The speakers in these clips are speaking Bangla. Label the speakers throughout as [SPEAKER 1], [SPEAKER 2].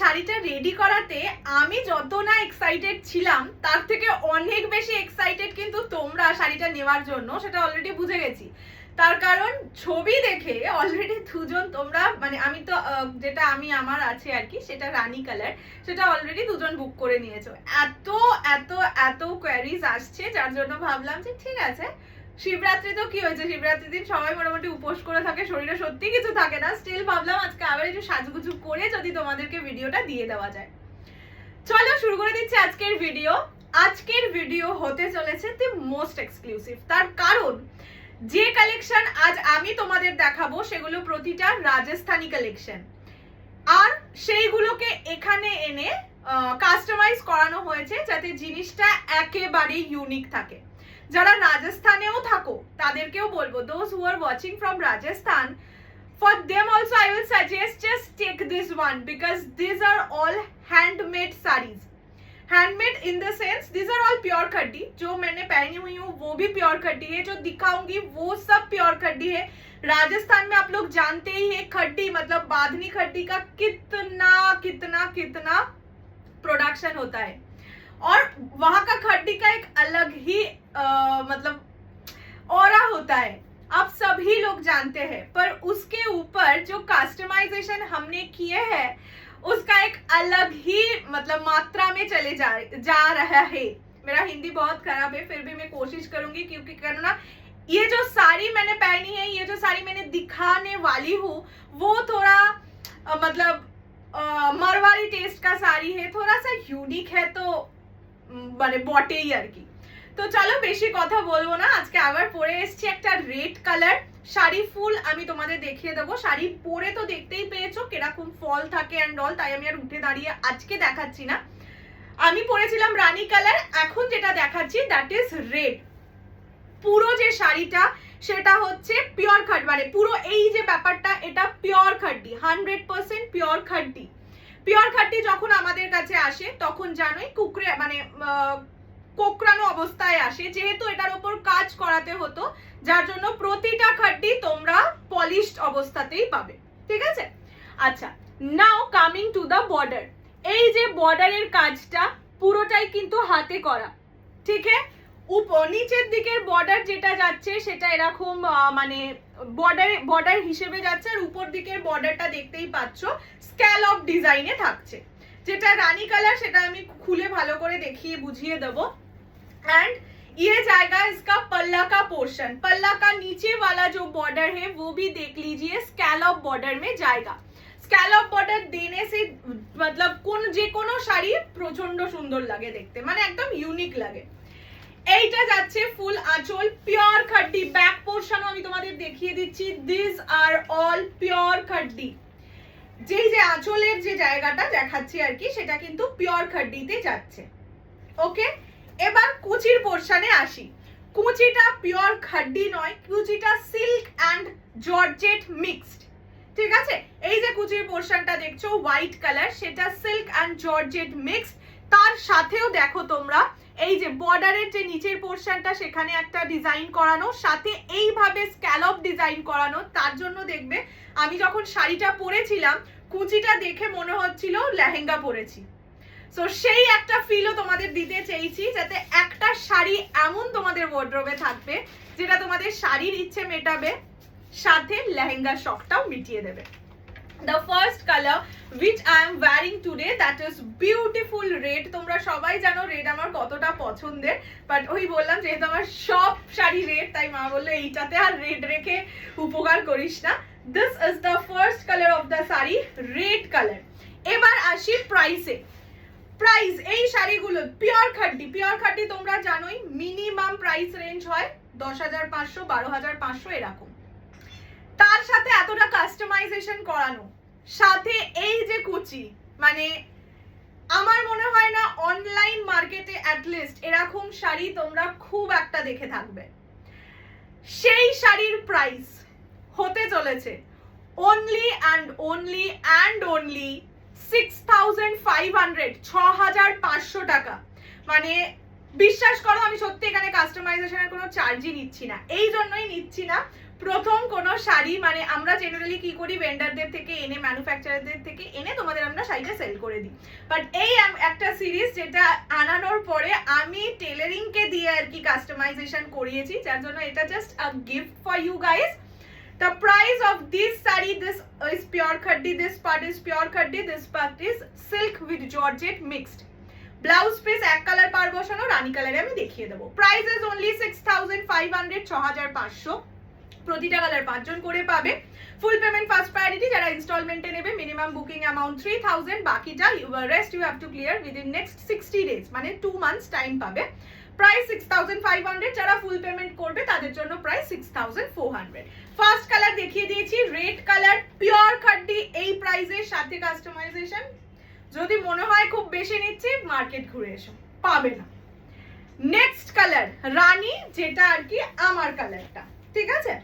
[SPEAKER 1] শাড়িটা রেডি করাতে আমি যত না এক্সাইটেড ছিলাম তার থেকে অনেক বেশি এক্সাইটেড কিন্তু তোমরা শাড়িটা নেওয়ার জন্য, সেটা অলরেডি বুঝে গেছি। তার কারণ ছবি দেখে অলরেডি দুজন তোমরা, মানে আমি তো যেটা আমার আছে আর কি, সেটা রানী কালার, সেটা অলরেডি দুজন বুক করে নিয়েছো। এত এত এত কোয়ারিজ আসছে, যার জন্য ভাবলাম যে ঠিক আছে, শিবরাত্রি তো কি হয়েছে, শিবরাত্রির দিন সবাই মোটামুটি উপোস করে থাকে, শরীরে সত্যি কিছু থাকে না, স্টিল ভাবলাম আজকে আবার একটু সাজগুজু করে যদি তোমাদেরকে ভিডিওটা দিয়ে দেওয়া যায়। চলো শুরু করে দিচ্ছি আজকের ভিডিও। আজকের ভিডিও হতে চলেছে দি মোস্ট এক্সক্লুসিভ, তার কারণ যে কালেকশন আজ আমি তোমাদের দেখাবো সেগুলো প্রতিটা রাজস্থানী কালেকশন, আর সেইগুলোকে এখানে এনে কাস্টমাইজ করানো হয়েছে যাতে জিনিসটা একেবারে ইউনিক থাকে। যারা রাজস্থানেও থাকো তাদেরকেও বলবো, those who are watching from Rajasthan, for them also I will suggest just take this one because these are all handmade sarees. Handmade in the sense this are all pure खड्डी, जो मैंने पहनी हुई हूँ वो भी प्योर खड्डी है, जो दिखाऊंगी वो सब प्योर खड्डी है। राजस्थान में आप लोग जानते ही है खड्डी मतलब बांधनी खड्डी का कितना कितना कितना प्रोडक्शन होता है, और वहां का खड्डी का एक अलग ही मतलब ऑरा होता है, आप सभी लोग जानते हैं। पर उसके ऊपर जो कस्टमाइजेशन हमने किए हैं उसका एक अलग ही मतलब मात्रा में चले जा रहा है। मेरा हिंदी बहुत खराब है, फिर भी मैं कोशिश करूंगी, क्योंकि करना ये जो साड़ी मैंने पहनी है, ये जो साड़ी मैंने दिखाने वाली हूँ वो थोड़ा मतलब मारवाड़ी टेस्ट का साड़ी है, थोड़ा सा यूनिक है, तो মানে বটেই আর কি। তো চলো বেশি কথা বলবো না, আজকে আবার পরে এসেছি একটা রেড কালার শাড়ি, ফুল আমি তোমাদের দেখিয়ে দেবো। শাড়ি পরে তো দেখতেই পেয়েছো কিরকম ফল থাকে অ্যান্ড অল, তাই আমি আর উঠে দাঁড়িয়ে আজকে দেখাচ্ছি না। আমি পরেছিলাম রানী কালার, এখন যেটা দেখাচ্ছি দ্যাট ইজ রেড। পুরো যে শাড়িটা সেটা হচ্ছে পিওর খাড, মানে পুরো এই যে ব্যাপারটা এটা পিওর খাড্ডি, 100% পিওর খাড্ডি। পিওর খাড্ডি যখন আমাদের কাছে আসে তখন জানোই কুকরে মানে কোকড়ানো অবস্থায় আসে, যেহেতু এটার উপর কাজ করাতে হতো, যার জন্য প্রতিটা খাড্ডি তোমরা পলিশড অবস্থাতেই পাবে, ঠিক আছে। আচ্ছা, নাও কামিং টু দ্য বর্ডার। এই যে বর্ডারের কাজটা পুরোটাই কিন্তু হাতে করা, ঠিক আছে। নিচের দিকের বর্ডার যেটা যাচ্ছে সেটা এরকম মানে বর্ডার হিসেবে যাচ্ছে, আর উপর দিকের বর্ডারটা দেখতেই পাচ্ছ স্ক্যালপ ডিজাইনে থাকছে। যেটা রানী কালার সেটা আমি খুলে ভালো করে দেখিয়ে বুঝিয়ে দেবো। एंड ये जाएगा इसका पल्ला का पोर्शन, पल्ला का नीचे वाला जो बॉर्डर है वो भी देख लीजिए स्कैलप बॉर्डर में जाएगा। स्कैलप बॉर्डर देने से मतलब কোন যে কোনো শাড়ি প্রচন্ড সুন্দর লাগে দেখতে, মানে একদম ইউনিক লাগে। এইটা যাচ্ছে ফুল আঁচল, পিওর খাড্ডি। ব্যাক পোর্শনও আমি তোমাদের দেখিয়ে দিচ্ছি, দিস আর অল পিওর খাড্ডি। যেই যে আঁচলের যে জায়গাটা দেখাচ্ছি আর কি, সেটা কিন্তু পিওর খাড্ডিতে যাচ্ছে। ওকে, এবার কুচির পোর্শনে আসি। কুচিটা পিওর খাড্ডি নয়, কুচিটা সিল্ক অ্যান্ড জর্জেট মিক্সড, ঠিক আছে। এই যে কুচির পোর্শনটা দেখছো হোয়াইট কালার, সেটা সিল্ক অ্যান্ড জর্জেট মিক্সড। তার সাথেও দেখো তোমরা এই যে বর্ডারের যে নিচের পোর্শনটা সেখানে একটা ডিজাইন করানো, সাথে এইভাবে স্ক্যালপ ডিজাইন করানো। তার জন্য দেখবে আমি যখন শাড়িটা পরেছিলাম কুচিটা দেখে মনে হচ্ছিল লেহেঙ্গা পরেছি। সো সেই একটা ফিলও তোমাদের দিতে চেয়েছি, যাতে একটা শাড়ি এমন তোমাদের ওয়ার্ড্রোবে থাকবে যেটা তোমাদের শাড়ির ইচ্ছে মেটাবে, সাথে লেহেঙ্গার শখটাও মিটিয়ে দেবে। The first color which I am wearing today, that is beautiful red. তোমরা সবাই জানো রেড আমার কতটা পছন্দের, বাট ওই বললাম যেহেতু আমার সব শাড়ি রেড, তাই মা বললো এইটাতে আর রেড রেখে উপকার করিস না। This is the first color of the saree, red color. এবার আসি প্রাইসে। প্রাইস এই শাড়িগুলো পিওর খাড্ডি, পিওর খাড্ডি তোমরা জানোই মিনিমাম প্রাইস রেঞ্জ হয় 10,500 12,500 এরকম। তার সাথে এতটা কাস্টমাইজেশন করানো, সাথে এই যে কুচি, মানে আমার মনে হয় না অনলাইন মার্কেটে অ্যাটলিস্ট এরকম শাড়ি তোমরা খুব একটা দেখে থাকবে। সেই শাড়ির প্রাইস হতে চলেছে only and only 6,500, 6,500 টাকা। মানে বিশ্বাস করো আমি সত্যি এখানে কাস্টমাইজেশনের কোনো চার্জই নিচ্ছি না, এই জন্যই নিচ্ছি না, প্রথম কোনো শাড়ি, মানে আমরা জেনারেলি কি করি, ভেন্ডারদের থেকে এনে, ম্যানুফ্যাকচারারদের থেকে এনে তোমাদের আমরা শাড়িটা সেল করে দিই। বাট এই একটা সিরিজ যেটা আনানোর পরে আমি টেলারিং কে দিয়ে আর কি কাস্টমাইজেশন করিয়েছি, যার জন্য এটা just a gift for you guys. The price of this saree, this is pure khaddi, this part is pure khaddi, this part is silk with georgette mixed. Blouse piece এক কালার পার বসানো, রানী কালারে আমি দেখিয়ে দেবো। Price is only 6500, 6500। প্রতিটা কালার 5 জন করে পাবে। ফুল পেমেন্ট ফার্স্ট প্রায়োরিটি, যারা ইনস্টলমেন্টে নেবে মিনিমাম বুকিং অ্যামাউন্ট 3000, বাকিটা rest you have to clear within next 60 days, মানে 2 মান্থস টাইম পাবে। প্রাইস 6500, যারা ফুল পেমেন্ট করবে তাদের জন্য প্রাইস 6400। ফার্স্ট কালার দেখিয়ে দিয়েছি, রেড কালার, পিওর খাড্ডি, এই প্রাইসের সাথে কাস্টমাইজেশন। যদি মনে হয় খুব বেশি নিচ্ছি, মার্কেট ঘুরে এসো, পাবে না। নেক্সট কালার রানী, যেটা আর কি আমার কালারটা, ঠিক আছে।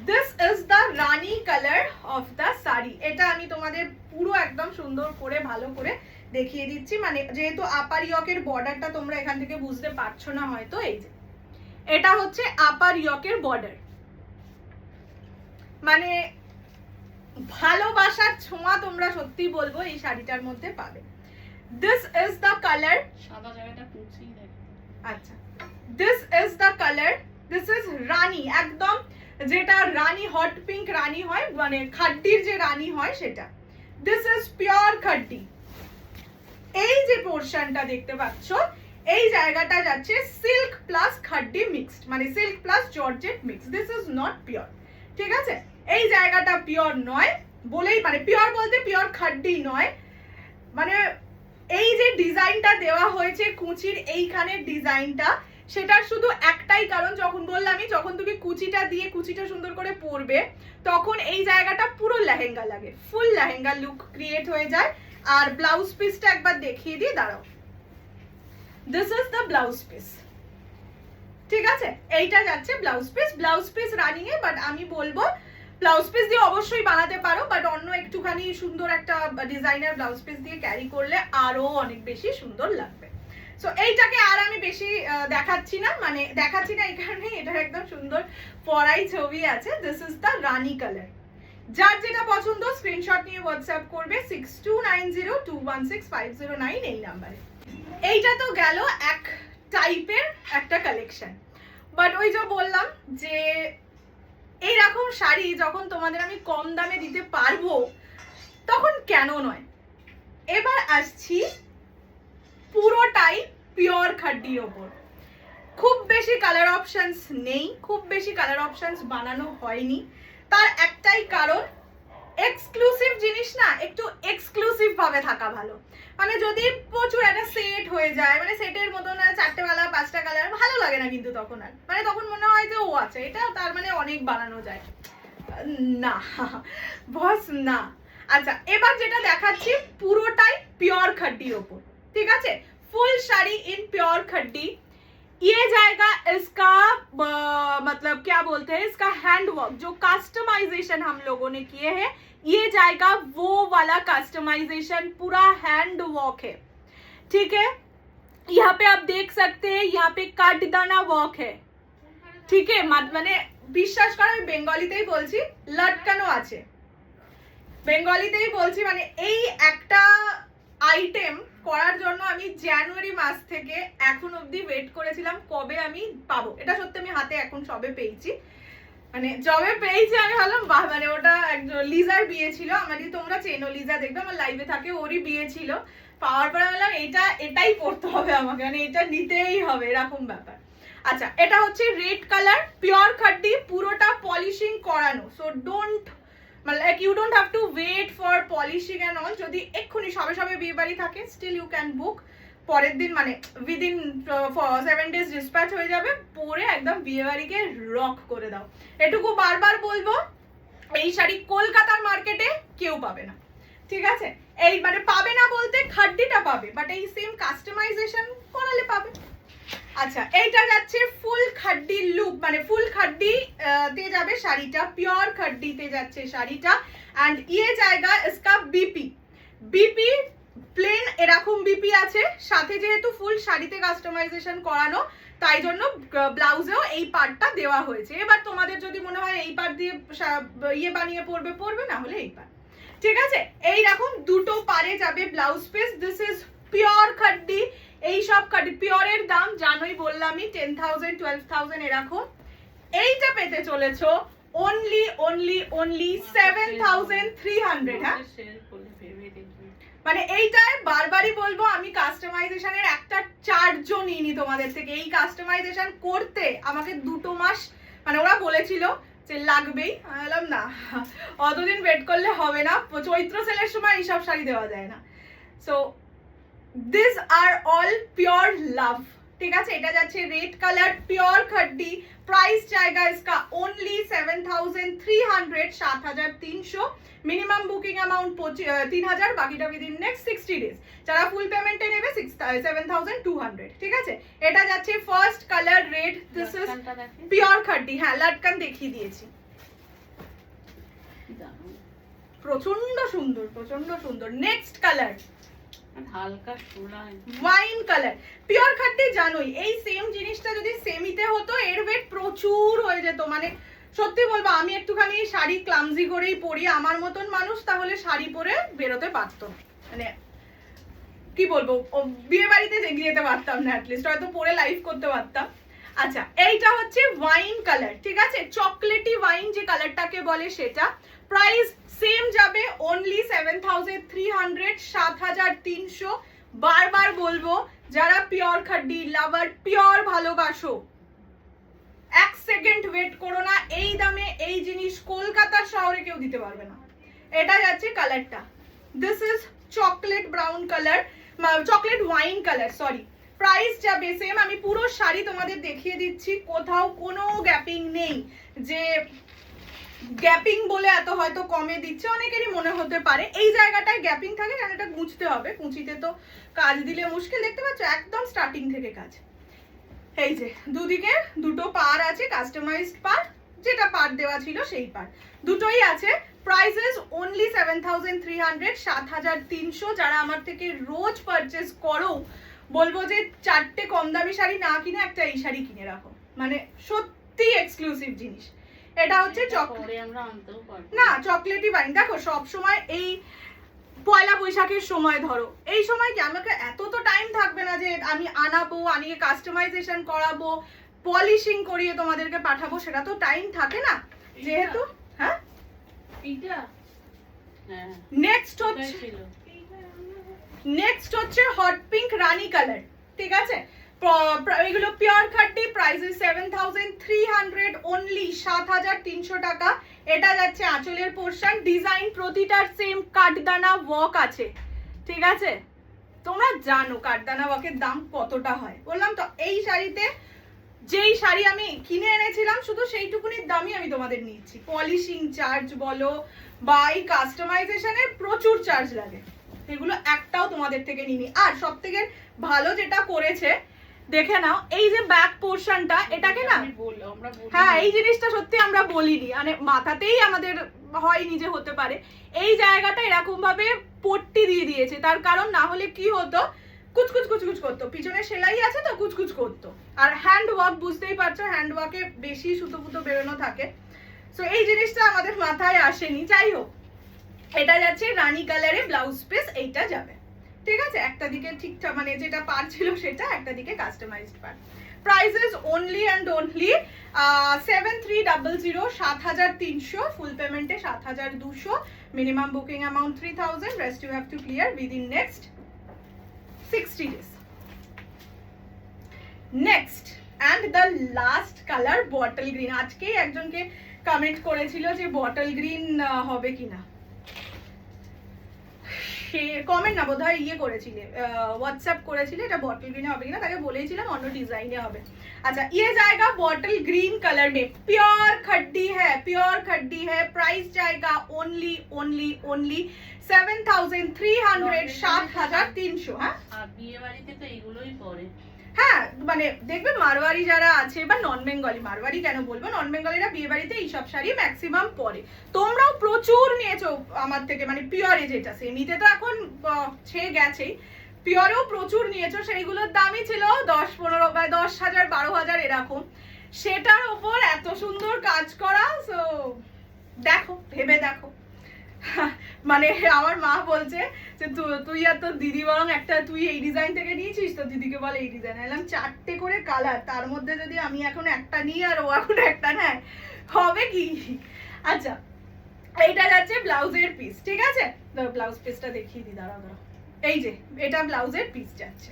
[SPEAKER 1] This is the Rani colour of the sari. এটা আমি তোমাদের পুরো একদম সুন্দর করে ভালো করে দেখিয়ে দিচ্ছি, মানে যেহেতু আপার ইয়কের বর্ডারটা তোমরা এখান থেকে বুঝতে পারছো না হয়তো, এই যে এটা হচ্ছে আপার ইয়কের বর্ডার, মানে ভালোবাসার ছোঁয়া তোমরা সত্যি বলবো এই শাড়িটার মধ্যে পাবে। দিস ইজ দ্য কালার,
[SPEAKER 2] সাদা জায়গাটা কুচি দেখ।
[SPEAKER 1] আচ্ছা, this is the colour, this is রানী, একদম যেটা রানী হট পিঙ্ক রানী হয়, মানে খাড্ডির যে রানী হয় সেটা। দিস ইজ পিওর খাড্ডি। এই যে পোর্শনটা দেখতে পাচ্ছ, এই জায়গাটা যাচ্ছে সিল্ক প্লাস খাড্ডি মিক্সড, মানে silk plus georgette mix. This is not pure, ঠিক আছে। এই জায়গাটা পিওর নয় বলেই, মানে পিওর বলতে পিওর খাড্ডি নয়, মানে এই যে ডিজাইনটা দেওয়া হয়েছে কুচির এইখানের ডিজাইনটা, সেটার শুধু একটাই কারণ, যখন বললামই যখন তুমি কুচিটা দিয়ে কুচিটা সুন্দর করে পরবে তখন এই জায়গাটা পুরো লেহেঙ্গা লাগে, ফুল লেহেঙ্গা লুক ক্রিয়েট হয়ে যায়। আর ব্লাউজ পিসটা একবার দেখিয়ে দিয়ে দাঁড়াও, this is the blouse piece, ঠিক আছে। এইটা যাচ্ছে blouse piece, blouse piece running A, but আমি বলবো ব্লাউজ পিস দিয়ে অবশ্যই বানাতে পারো, বাট অন্য একটুখানি সুন্দর একটা ডিজাইনার ব্লাউজ পিস দিয়ে ক্যারি করলে আরো অনেক বেশি সুন্দর লাগবে। সো এইটাকে আর আমি বেশি দেখাচ্ছি না, মানে দেখাচ্ছি না এই কারণে এটার একদম সুন্দর পরাই ছবি আছে। This is the Rani colour. যার যেটা পছন্দ স্ক্রিনশট নিয়ে হোয়াটসঅ্যাপ করবে 6290216509 এই নাম্বারে। এইটা তো গেল এক টাইপের একটা কালেকশন, বাট ওই যে বললাম যে এইরকম শাড়ি যখন তোমাদের আমি কম দামে দিতে পারবো তখন কেন নয়। এবার আসছি পুরোটাই পিওর খাড্ডির ওপর। খুব বেশি কালার অপশনস নেই, খুব বেশি কালার অপশনস বানানো হয়নি, তার একটাই কারণ এক্সক্লুসিভ জিনিস না একটু এক্সক্লুসিভ ভাবে থাকা ভালো। মানে যদি প্রচুর একটা সেট হয়ে যায়, মানে সেটের মতো না 4টে কালার 5টা কালার ভালো লাগে না, কিন্তু তখন আর মানে তখন মনে হয় যে ও আছে এটা, তার মানে অনেক বানানো যায় না বস না। আচ্ছা, এবার যেটা দেখাচ্ছি পুরোটাই পিওর খাড্ডির ওপর, ঠিক আছে। फुल साड़ी इन प्योर खड्डी। ये जाएगा इसका मतलब क्या बोलते हैं, इसका हैंड वर्क, जो कस्टमाइजेशन हम लोगों ने किए हैं, ये जाएगा वो वाला कस्टमाइजेशन, पूरा हैंड वर्क है, ठीक है। यहाँ पे आप देख सकते हैं, यहाँ पे काटदाना वर्क है, ठीक है। মানে বিশ্বাস করো আমি বেঙ্গলিতেই বলছি, লটকানো আছে, বেঙ্গলিতেই বলছি। মানে এই একটা আইটেম করার জন্য আমি জানুয়ারি মাস থেকে এখন অবধি ওয়েট করেছিলাম কবে আমি পাবো। এটা সত্যি আমি হাতে এখন সবে পেয়েছি, মানে যবে পেয়েছি আমি ভাবলাম বাহ, মানে ওটা একজন লিজার বিয়ে ছিল, আমাদের তোমরা চেনো, লিজা দেখবে আমার লাইভে থাকে, ওরই বিয়ে ছিল। পাওয়ার পরে বললাম এটাই পড়তে হবে আমাকে, মানে এটা নিতেই হবে, এরকম ব্যাপার। আচ্ছা, এটা হচ্ছে রেড কালার, পিওর খাড্ডি, পুরোটা পলিশিং করানো। So don't like you don't have to wait for polishing and all. যদি এক্ষুনি সবে সবে বিয়ে বাড়ি থাকে still you can book, পরের দিন মানে within 7 days dispatch হয়ে যাবে, পরে একদম বিয়ে বাড়িকে রক করে দাও। এটুকু বারবার বলবো, এই শাড়ি কলকাতার মার্কেটে কেউ পাবে না, ঠিক আছে। এই মানে পাবে না বলতে খাড্ডিটা পাবে, বাট এই সেম কাস্টমাইজেশন করালে পাবে। আচ্ছা, এইটা যাচ্ছে ফুল খাড্ডি লুক, মানে ফুল খাড্ডি তে যাবে শাড়িটা, পিওর খাড্ডিতে যাচ্ছে শাড়িটা। এন্ড ইয়ে জায়গা इसका বিপি, বিপি প্লেন এরকম বিপি আছে, সাথে যেহেতু ফুল শাড়িতে কাস্টমাইজেশন করানো তাই জন্য ব্লাউজেও এই পার্টটা দেওয়া হয়েছে। এবার তোমাদের যদি মনে হয় এই পার্ট দিয়ে ইয়ে বানিয়ে পরবে না হলে এই পার্ট, ঠিক আছে। এই রকম দুটো পারে যাবে blouse piece. This is pure খাড্ডি। এই সব খাড্ডি পিওরের দাম জানোই, বললামই 10,000 12,000 এরকম। এইটা পেতে চলেছো only 7,300। হ্যাঁ, মানে এইটায় বারবারই বলবো, আমি কাস্টমাইজেশনের একটা চার্জও নিইনি তোমাদের থেকে। এই কাস্টমাইজেশন করতে আমাকে 2 মাস, মানে ওরা বলেছিল যে লাগবেই, বললাম না অতদিন ওয়েট করলে হবে না, চৈত্র সেলের সময় এইসব শাড়ি দেওয়া যায় না। So this are all pure love, ঠিক আছে। এটা যাচ্ছে red colour, pure khadi. Price জায়গা इसका only 7,300, 7,300। মিনিমাম বুকিং অ্যামাউন্ট 3,000, বাকিটা উইদিন নেক্সট 60 ডেজ। যারা ফুল পেমেন্টে নেবে 7,200, ঠিক আছে। এটা যাচ্ছে first colour red. This is pure খাড্ডি। হ্যাঁ, লাটকান দেখিয়ে দিয়েছি। প্রচন্ড সুন্দর, প্রচন্ড সুন্দর। নেক্সট কালার
[SPEAKER 2] হালকা
[SPEAKER 1] ওয়াইন কালার, পিওর খাড্ডি। জানোই এই সেম জিনিসটা যদি সেমিতে হতো এর ওয়েট প্রচুর হয়ে যেত। মানে সত্যি বলবো, আমি একটুখানি শাড়ি ক্লামজি করেই পরি, আমার মতন মানুষ তাহলে শাড়ি পরে বেরোতে পারতো না, মানে কি বলবো, বিয়ে বাড়িতে যেতে পারতাম না, অ্যাটলিস্ট হয়তো পরে লাইভ করতে পারতাম। আচ্ছা, এইটা হচ্ছে ওয়াইন কালার, ঠিক আছে, চকলেটি ওয়াইন যে কালারটাকে বলে সেটা। প্রাইস সেম যাবে only 7,300, 7,300। বারবার বলবো, যারা পিওর খাড্ডি লাভার, পিওর ভালোবাসো, 1 সেকেন্ড ওয়েট করো না। এই দামে এই জিনিস কলকাতার শহরে কেউ দিতে পারবে না। এটা যাচ্ছে কালারটা, this is chocolate brown colour, chocolate wine colour, sorry. Price যাবে সেম। আমি পুরো শাড়ি তোমাদের দেখিয়ে দিচ্ছি, কোথাও কোনো গ্যাপিং নেই যে গ্যাপিং বলে এত হয়তো কমে দিচ্ছে, অনেকেরই মনে হতে পারে। এই জায়গাটায় গ্যাপিং থাকে, কারণ এটা গুঁজতে হবে, কুচিতে তো কাজ দিলে মুশকিল। দেখতে পাচ্ছ একদম স্টার্টিং থেকে কাজ। এই যে দুদিকে দুটো পার আছে, কাস্টমাইজড পার, যেটা পার দেওয়া ছিল সেই পার দুটোই আছে। Prices only 7,300, 7,300। যারা আমার থেকে রোজ পারচেস করো, বলবো যে 4টে কম দামি শাড়ি না কিনে একটা এই শাড়ি কিনে রাখো, মানে সত্যি এক্সক্লুসিভ জিনিস। এটা হচ্ছে না চকলেটি ওয়াইন। দেখো সব সময় এই পয়লা বৈশাখের সময় ধরো, এই সময় কি আমাকে এত তো টাইম থাকবে না যে আমি আনাবো, আনিয়ে কাস্টমাইজেশন করাবো, পলিশিং করিয়ে তোমাদেরকে পাঠাবো, সেটা তো টাইম থাকে না যেহেতু। হ্যাঁ, নেক্সট হচ্ছে হট পিঙ্ক রানী কালার, ঠিক আছে। এগুলো পিওর খাড্ডি। প্রাইসেস 7,300 only, 7,300 টাকা। এটা যাচ্ছে আঁচলের পোরশন। ডিজাইন প্রতিটার সেম কাঠদানা ওয়ার্ক আছে, ঠিক আছে। তোমরা জানো কাঠদানা ওয়ার্কের দাম কতটা হয়, বললাম তো। এই শাড়িতে যেই শাড়ি আমি কিনে এনেছিলাম শুধু সেইটুকুনির দামই আমি তোমাদের নিচ্ছি। পলিশিং চার্জ বলো বা এই কাস্টমাইজেশনের প্রচুর চার্জ লাগে, এগুলো একটাও তোমাদের থেকে নিনি। আর সব থেকে ভালো যেটা করেছে দেখে নাও, এই যে ব্যাক পোরশনটা, এটাকে না, হ্যাঁ এই জিনিসটা সত্যি আমরা বলিনি, মানে মাথাতেই আমাদের হয়নি যে হতে পারে। এই জায়গাটা এরকম ভাবে পট্টি দিয়ে দিয়েছে, তার কারণ না হলে কি হতো, কুচকুচ কুচকুচ করতো, পিছনে সেলাই আছে তো কুচকুচ করতো। আর হ্যান্ড ওয়ার্ক বুঝতেই পারছো, হ্যান্ড ওয়ার্কে বেশি সুতো ফুতো বেরোনো থাকে। সো এই জিনিসটা আমাদের মাথায় আসেনি। যাই হোক, এটা যাচ্ছে রানী কালারে ব্লাউজ পিস, এইটা যাবে, ঠিক আছে। একটা দিকে ঠিকঠাক মানে যেটা পার ছিল সেটা, একটা দিকে customised per. Prices only and only 7,300, 7,300। Full পেমেন্টে 7,200। Minimum booking amount 3,000। Rest you have to clear within next 60 days। Next and the last colour bottle green. আজকেই একজনকে কমেন্ট করেছিল যে বটল গ্রিন হবে কিনা, সে কমেন্ট না বোধহয় ইয়ে করেছিলে, হোয়াটসঅ্যাপ করেছিলে এটা বটল গ্রিনে হবে কিনা, তাকে বলেছিলাম অন্য ডিজাইনে হবে। अच्छा ये जाएगा बॉटल ग्रीन कलर में, प्योर खड्डी है, प्योर खड्डी है। प्राइस जाएगा ओनली 7,300, 7,300। হ্যাঁ,
[SPEAKER 2] বিয়ে বাড়িতে তো এগুলোই পরে।
[SPEAKER 1] হ্যাঁ, মানে দেখবে মারওয়ারি যারা আছে বা নন বেঙ্গলি, মারওয়ারি কেন বলবো, নন বেঙ্গলিরা বিয়ে বাড়িতে এইসব শাড়ি ম্যাক্সিমাম পরে। তোমরাও প্রচুর নিয়েছো আমার থেকে, মানে পিওরে যেটা, সেমিতে তো এখন ছে গেছেই, পিওরেও প্রচুর নিয়েছো, সেইগুলোর দামই ছিল 10-15 বা 10,000 12,000 এরকম, সেটার ওপর এত সুন্দর কাজ করা। সো দেখো, ভেবে দেখো। মানে আমার মা বলছে যে তুই আর তোর দিদি বরং একটা, তুই এই ডিজাইন থেকে নিয়েছিস তো দিদিকে বল এই ডিজাইন। এলাম 4টে করে কালার, তার মধ্যে যদি আমি এখন একটা নিই আর ও এখন একটা নেয়, হবে কি? আচ্ছা, এইটা যাচ্ছে ব্লাউজের পিস, ঠিক আছে? ব্লাউজ পিসটা দেখিয়ে দিই, দাঁড়াও। এই যে এটা ব্লাউজের পিস যাচ্ছে।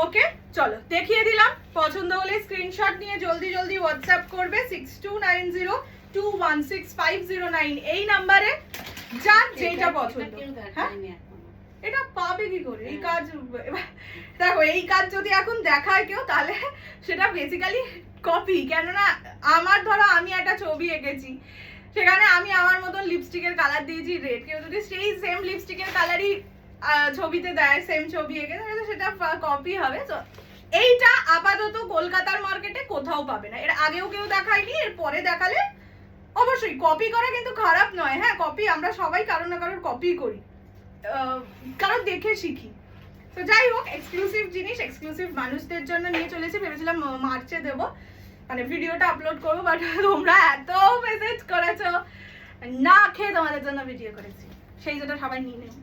[SPEAKER 1] ওকে, চলো দেখিয়ে দিলাম। পছন্দ হলে স্ক্রিনশট নিয়ে জলদি জলদি হোয়াটসঅ্যাপ করবে 6290216509 এই নাম্বারে, যার যেটা পছন্দ। হ্যাঁ, এটা পাবে কি করে? এই কাজ দেখো, এই কাজ যদি এখন দেখায় কেউ তাহলে সেটা বেসিক্যালি কপি। কেননা আমার ধরো আমি একটা ছবি এঁকেছি, সেখানে আমি আমার মতন লিপস্টিকের কালার দিয়েছি রেড, কেউ যদি সেই সেম লিপস্টিকের কালারই ছবিতে দেয়, সেম ছবি এঁকে, তাহলে সেটা কপি হবে। তো এইটা আপাতত কলকাতার মার্কেটে কোথাও পাবে না, এর আগেও কেউ দেখায়নি, এর পরে দেখালে অবশ্যই। কপি করা কিন্তু খারাপ নয়, হ্যাঁ, কপি আমরা সবাই কারো না কারোর কপি করি, কারণ দেখে শিখি। তো যাই হোক, এক্সক্লুসিভ জিনিস এক্সক্লুসিভ মানুষদের জন্য নিয়ে চলেছি। ভেবেছিলাম মার্চে দেবো, মানে ভিডিওটা আপলোড করবো, বাট তোমরা এত মেসেজ করেছো, না খেয়ে তোমাদের জন্য ভিডিও করেছি, সেই জন্য সবাই নিয়ে নেব।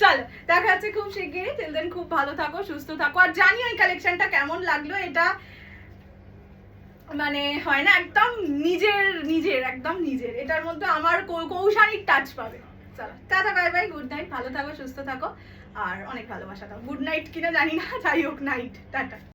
[SPEAKER 1] চলো, দেখা যাচ্ছে খুব শিগগিরই। টিল দেন খুব ভালো থাকো, সুস্থ থাকো, আর জানিও এই কালেকশনটা কেমন লাগলো। এটা মানে হয় না একদম নিজের একদম নিজের, এটার মধ্যে আমার কৌশানিক টাচ পাবে। চলো, tata, bye bye, good night, ভালো থাকো, সুস্থ থাকো, আর অনেক ভালোবাসা দাও। গুড নাইট কিনা জানি না, যাই হোক, নাইট, টাটা।